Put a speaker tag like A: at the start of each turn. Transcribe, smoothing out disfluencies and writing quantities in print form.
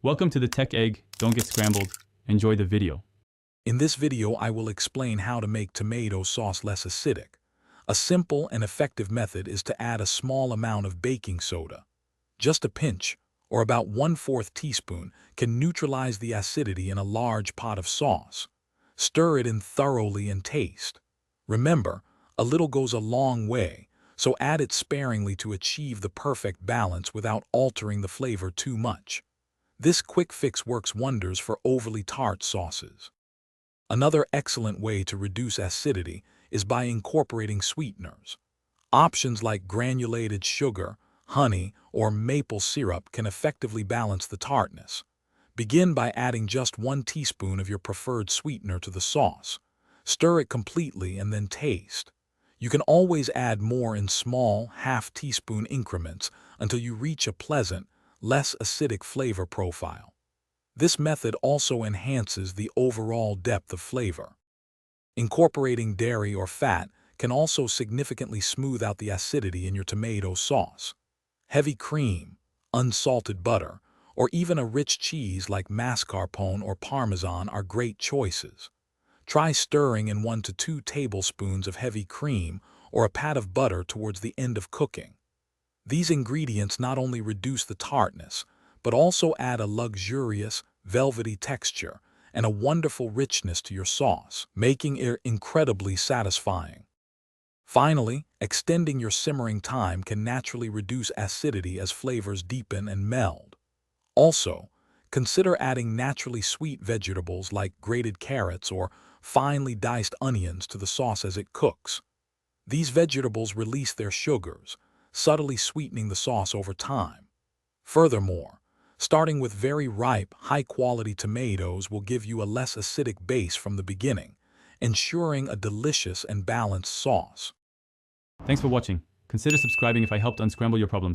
A: Welcome to the Tech Egg. Don't get scrambled. Enjoy the video.
B: In this video, I will explain how to make tomato sauce less acidic. A simple and effective method is to add a small amount of baking soda. Just a pinch, or about 1/4 teaspoon, can neutralize the acidity in a large pot of sauce. Stir it in thoroughly and taste. Remember, a little goes a long way, so add it sparingly to achieve the perfect balance without altering the flavor too much. This quick fix works wonders for overly tart sauces. Another excellent way to reduce acidity is by incorporating sweeteners. Options like granulated sugar, honey, or maple syrup can effectively balance the tartness. Begin by adding just 1 teaspoon of your preferred sweetener to the sauce. Stir it completely and then taste. You can always add more in small, half-teaspoon increments until you reach a pleasant, less acidic flavor profile. This method also enhances the overall depth of flavor. Incorporating dairy or fat can also significantly smooth out the acidity in your tomato sauce. Heavy cream, unsalted butter, or even a rich cheese like mascarpone or Parmesan are great choices. Try stirring in 1 to 2 tablespoons of heavy cream or a pat of butter towards the end of cooking. These ingredients not only reduce the tartness, but also add a luxurious, velvety texture and a wonderful richness to your sauce, making it incredibly satisfying. Finally, extending your simmering time can naturally reduce acidity as flavors deepen and meld. Also, consider adding naturally sweet vegetables like grated carrots or finely diced onions to the sauce as it cooks. These vegetables release their sugars, subtly sweetening the sauce over time. Furthermore, starting with very ripe, high-quality tomatoes will give you a less acidic base from the beginning, ensuring a delicious and balanced sauce.
A: Thanks for watching. Consider subscribing if I helped unscramble your problems.